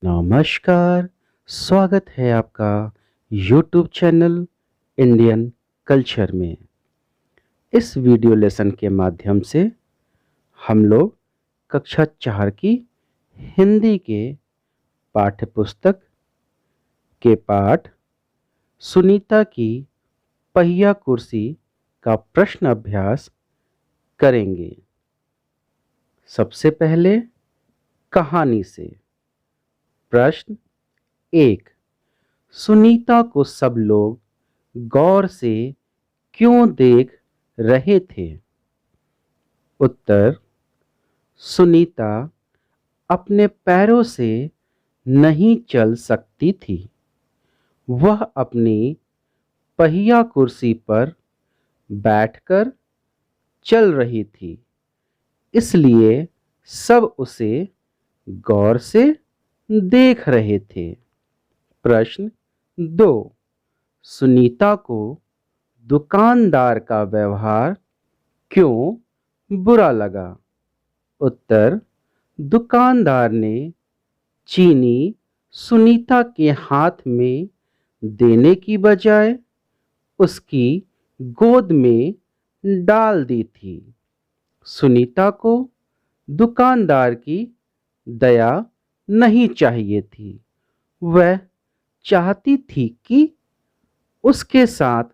नमस्कार। स्वागत है आपका YouTube चैनल इंडियन कल्चर में। इस वीडियो लेसन के माध्यम से हम लोग कक्षा 4 की हिंदी के पाठ्य पुस्तक के पाठ सुनीता की पहिया कुर्सी का प्रश्न अभ्यास करेंगे। सबसे पहले कहानी से। प्रश्न 1। सुनीता को सब लोग गौर से क्यों देख रहे थे? उत्तर। सुनीता अपने पैरों से नहीं चल सकती थी। वह अपनी पहिया कुर्सी पर बैठकर चल रही थी, इसलिए सब उसे गौर से देख रहे थे। प्रश्न 2। सुनीता को दुकानदार का व्यवहार क्यों बुरा लगा? उत्तर। दुकानदार ने चीनी सुनीता के हाथ में देने की बजाय उसकी गोद में डाल दी थी। सुनीता को दुकानदार की दया नहीं चाहिए थी। वह चाहती थी कि उसके साथ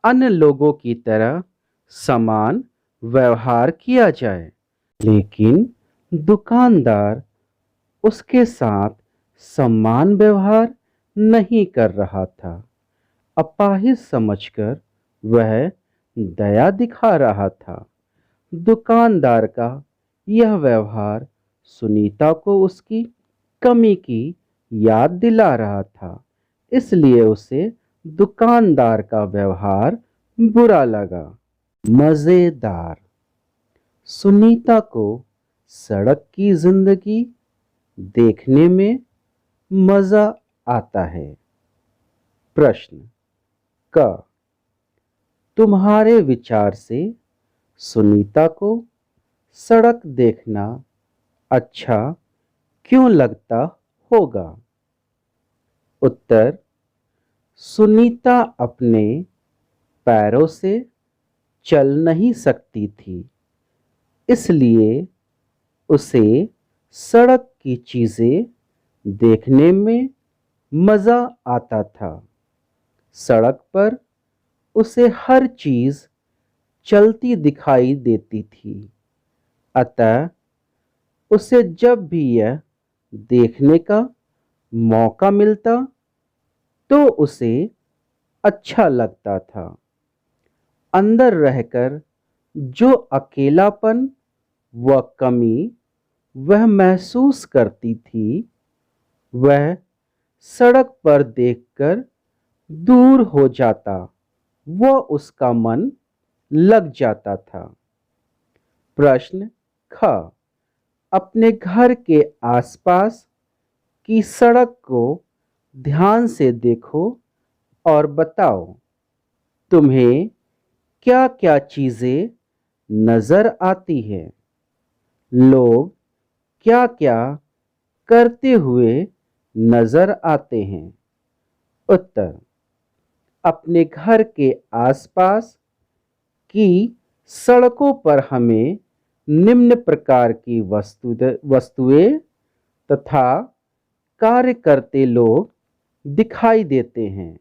अन्य लोगों की तरह समान व्यवहार किया जाए, लेकिन दुकानदार उसके साथ समान व्यवहार नहीं कर रहा था। अपाहिज समझकर वह दया दिखा रहा था। दुकानदार का यह व्यवहार सुनीता को उसकी कमी की याद दिला रहा था, इसलिए उसे दुकानदार का व्यवहार बुरा लगा। मजेदार। सुनीता को सड़क की जिंदगी देखने में मजा आता है। प्रश्न क। तुम्हारे विचार से सुनीता को सड़क देखना अच्छा क्यों लगता होगा? उत्तर। सुनीता अपने पैरों से चल नहीं सकती थी, इसलिए उसे सड़क की चीजें देखने में मजा आता था। सड़क पर उसे हर चीज चलती दिखाई देती थी, अतः उसे जब भी यह देखने का मौका मिलता तो उसे अच्छा लगता था। अंदर रहकर जो अकेलापन व कमी वह महसूस करती थी, वह सड़क पर देखकर दूर हो जाता व उसका मन लग जाता था। प्रश्न ख। अपने घर के आसपास की सड़क को ध्यान से देखो और बताओ, तुम्हें क्या क्या चीजें नजर आती है? लोग क्या क्या करते हुए नजर आते हैं? उत्तर। अपने घर के आसपास की सड़कों पर हमें निम्न प्रकार की वस्तुएं तथा कार्य करते लोग दिखाई देते हैं।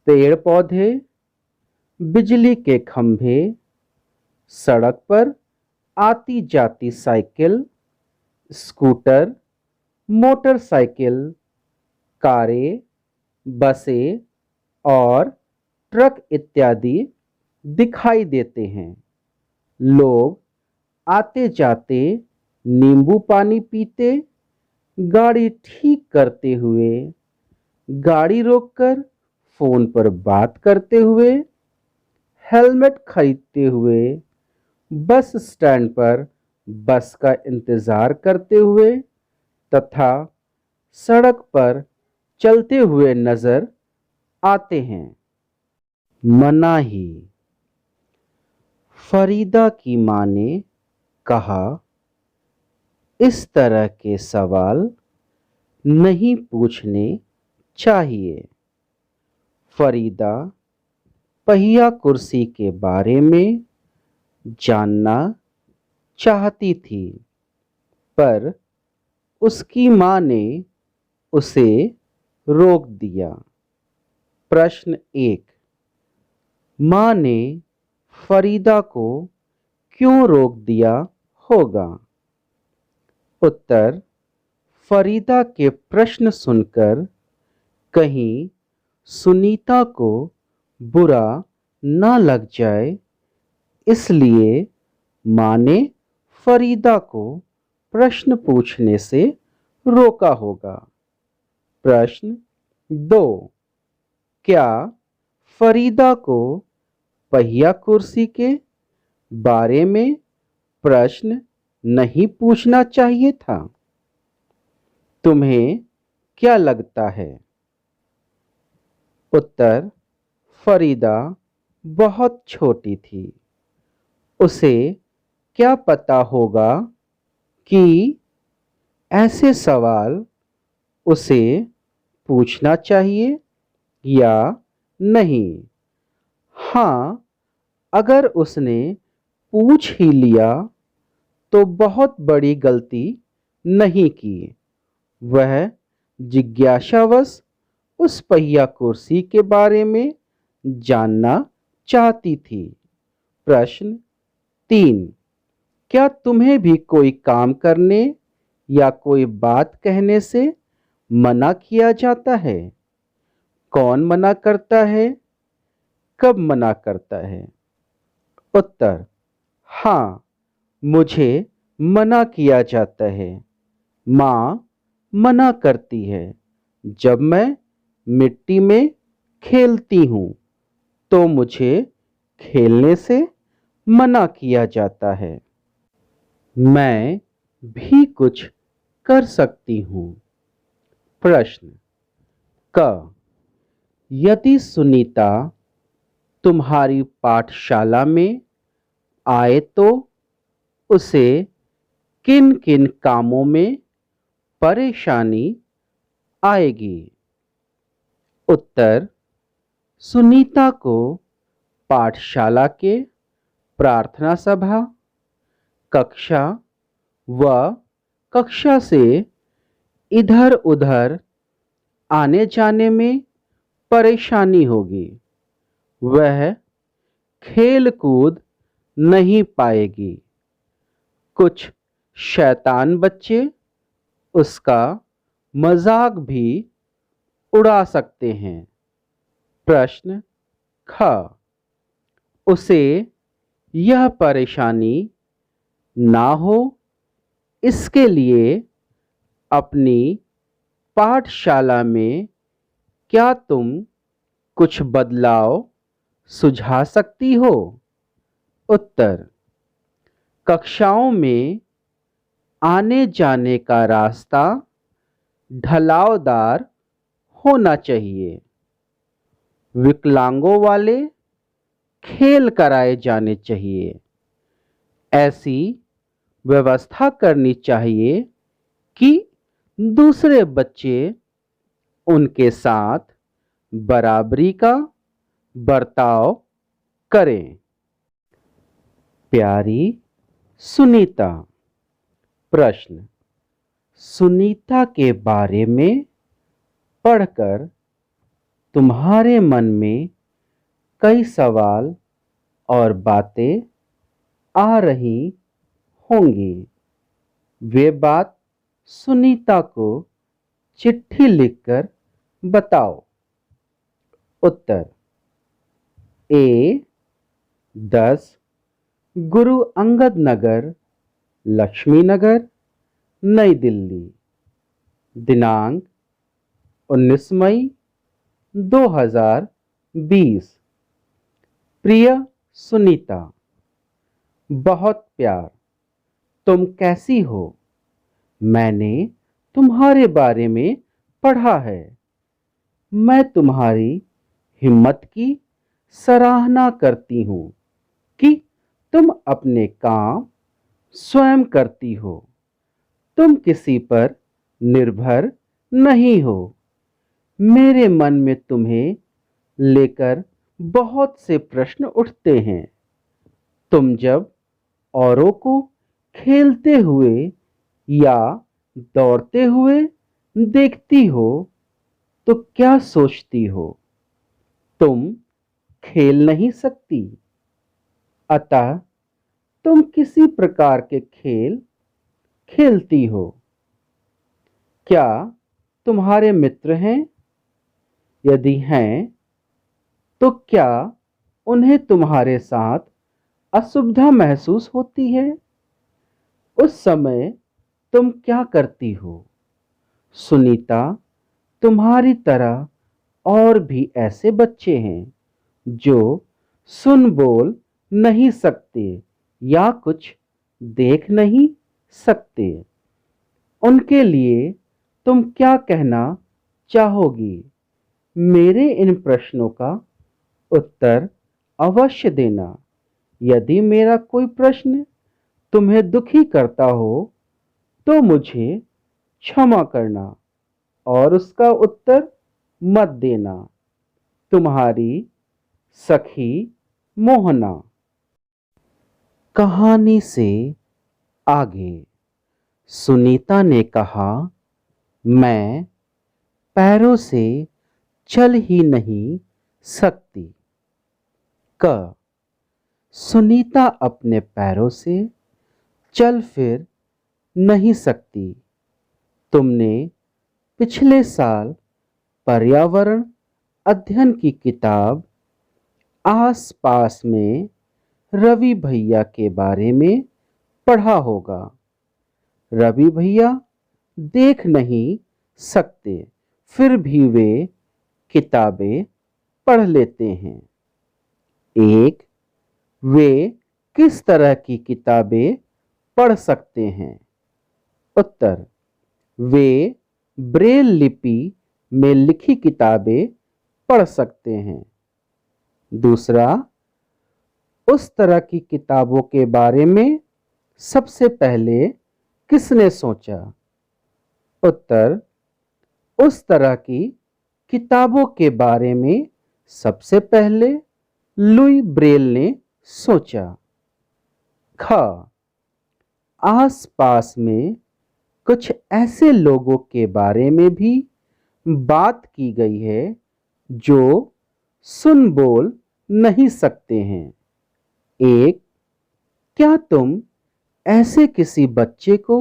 पेड़ पौधे, बिजली के खंभे, सड़क पर आती जाती साइकिल, स्कूटर, मोटरसाइकिल, कारें, बसें और ट्रक इत्यादि दिखाई देते हैं। लोग आते जाते नींबू पानी पीते, गाड़ी ठीक करते हुए, गाड़ी रोककर फोन पर बात करते हुए, हेलमेट खरीदते हुए, बस स्टैंड पर बस का इंतजार करते हुए तथा सड़क पर चलते हुए नजर आते हैं। मनाही। फरीदा की मां ने कहा, इस तरह के सवाल नहीं पूछने चाहिए। फरीदा पहिया कुर्सी के बारे में जानना चाहती थी, पर उसकी माँ ने उसे रोक दिया। प्रश्न 1। माँ ने फरीदा को क्यों रोक दिया होगा? उत्तर। फरीदा के प्रश्न सुनकर कहीं सुनीता को बुरा न लग जाए, इसलिए माँ ने फरीदा को प्रश्न पूछने से रोका होगा। प्रश्न 2। क्या फरीदा को पहिया कुर्सी के बारे में प्रश्न नहीं पूछना चाहिए था? तुम्हें क्या लगता है? उत्तर। फरीदा बहुत छोटी थी। उसे क्या पता होगा कि ऐसे सवाल उसे पूछना चाहिए या नहीं। हाँ, अगर उसने पूछ ही लिया तो बहुत बड़ी गलती नहीं की। वह जिज्ञासावश उस पहिया कुर्सी के बारे में जानना चाहती थी। प्रश्न 3। क्या तुम्हें भी कोई काम करने या कोई बात कहने से मना किया जाता है? कौन मना करता है? कब मना करता है? उत्तर। हाँ, मुझे मना किया जाता है। माँ मना करती है। जब मैं मिट्टी में खेलती हूँ तो मुझे खेलने से मना किया जाता है। मैं भी कुछ कर सकती हूँ। प्रश्न क। यदि सुनीता तुम्हारी पाठशाला में आए तो उसे किन किन कामों में परेशानी आएगी? उत्तर। सुनीता को पाठशाला के प्रार्थना सभा, कक्षा व कक्षा से इधर उधर आने जाने में परेशानी होगी। वह खेल कूद नहीं पाएगी। कुछ शैतान बच्चे उसका मजाक भी उड़ा सकते हैं। प्रश्न ख। उसे यह परेशानी ना हो, इसके लिए अपनी पाठशाला में क्या तुम कुछ बदलाव सुझा सकती हो? उत्तर। कक्षाओं में आने जाने का रास्ता ढलावदार होना चाहिए। विकलांगों वाले खेल कराए जाने चाहिए। ऐसी व्यवस्था करनी चाहिए कि दूसरे बच्चे उनके साथ बराबरी का बर्ताव करें। प्यारी सुनीता। प्रश्न। सुनीता के बारे में पढ़कर तुम्हारे मन में कई सवाल और बातें आ रही होंगी। वे बात सुनीता को चिट्ठी लिखकर बताओ। उत्तर। A10 गुरु अंगद नगर, लक्ष्मी नगर, नई दिल्ली। दिनांक 19 मई 2020। प्रिय सुनीता, बहुत प्यार। तुम कैसी हो? मैंने तुम्हारे बारे में पढ़ा है। मैं तुम्हारी हिम्मत की सराहना करती हूँ कि तुम अपने काम स्वयं करती हो। तुम किसी पर निर्भर नहीं हो। मेरे मन में तुम्हें लेकर बहुत से प्रश्न उठते हैं। तुम जब औरों को खेलते हुए या दौड़ते हुए देखती हो तो क्या सोचती हो? तुम खेल नहीं सकती, अतः तुम किसी प्रकार के खेल खेलती हो। क्या तुम्हारे मित्र हैं? यदि हैं तो क्या उन्हें तुम्हारे साथ असुविधा महसूस होती है? उस समय तुम क्या करती हो? सुनीता, तुम्हारी तरह और भी ऐसे बच्चे हैं जो सुन बोल नहीं सकते या कुछ देख नहीं सकते। उनके लिए तुम क्या कहना चाहोगी? मेरे इन प्रश्नों का उत्तर अवश्य देना। यदि मेरा कोई प्रश्न तुम्हें दुखी करता हो तो मुझे क्षमा करना और उसका उत्तर मत देना। तुम्हारी सखी मोहना। कहानी से आगे सुनीता ने कहा, मैं पैरों से चल ही नहीं सकती। क सुनीता अपने पैरों से चल फिर नहीं सकती। तुमने पिछले साल पर्यावरण अध्ययन की किताब आस पास में रवि भैया के बारे में पढ़ा होगा। रवि भैया देख नहीं सकते, फिर भी वे किताबें पढ़ लेते हैं। एक, वे किस तरह की किताबें पढ़ सकते हैं? उत्तर, वे ब्रेल लिपि में लिखी किताबें पढ़ सकते हैं। दूसरा, उस तरह की किताबों के बारे में सबसे पहले किसने सोचा? उत्तर, उस तरह की किताबों के बारे में सबसे पहले लुई ब्रेल ने सोचा। ख, आस पास में कुछ ऐसे लोगों के बारे में भी बात की गई है जो सुन बोल नहीं सकते हैं। एक, क्या तुम ऐसे किसी बच्चे को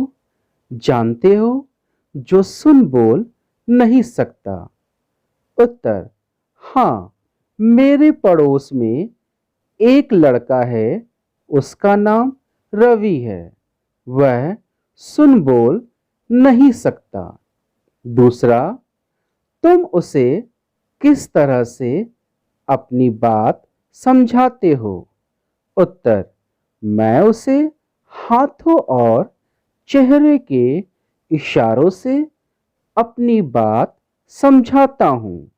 जानते हो जो सुन बोल नहीं सकता? उत्तर, हाँ, मेरे पड़ोस में एक लड़का है, उसका नाम रवि है। वह सुन बोल नहीं सकता। दूसरा, तुम उसे किस तरह से अपनी बात समझाते हो? उत्तर, मैं उसे हाथों और चेहरे के इशारों से अपनी बात समझाता हूँ।